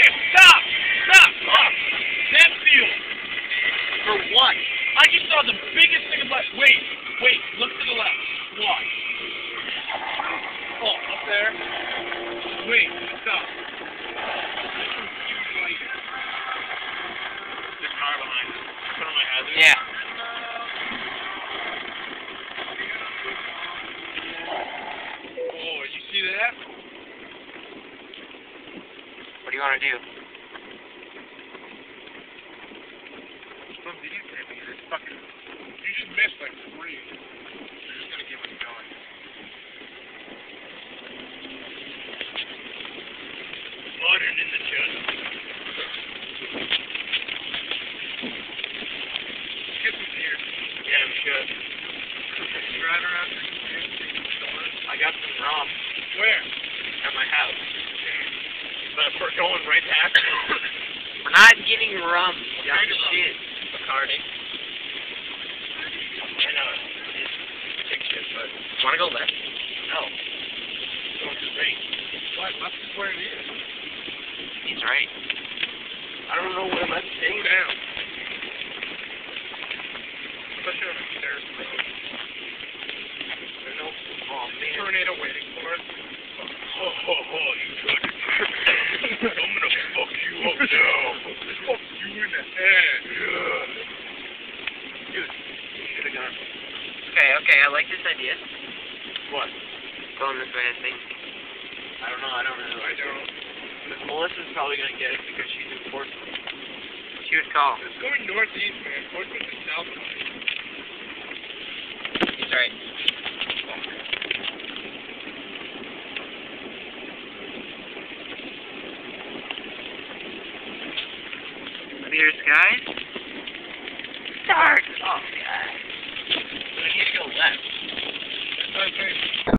Hey, stop! Stop! Stop! That field! For what? I just saw the biggest thing about... Wait, look to the left. Watch. Oh, up there. Wait, stop. There's some huge light. There's a car behind us. Put on my hazard. Yeah. Oh, you see that? What do you want to do? Some videotaping this fucking... You should miss like 3. You're just gonna get what's going. Modern in the chest. Get some here. Yeah, we should. Right around here. I got some rum. Where? At my house. But we're going right back. We're not getting rum. Young shit. Bacardi. I know. It's sick shit, but... Want to go left? No. Going straight. What? Left is where it is. He's right. I don't know where left is. Go down. Especially on the stairs. There's no... Oh, man. Tornado waiting for us. Oh, you tried to trick me. I'm gonna fuck you up now. Fuck you in the head. Dude, you should have gone. Okay, I like this idea. What? Going this way, I think. I don't know. I don't. But Melissa's probably gonna get it because she's in Portsmouth. She would call. It's going northeast, man. Portsmouth is south. He's right. Clear skies. Start. Oh, God. So I need to go left.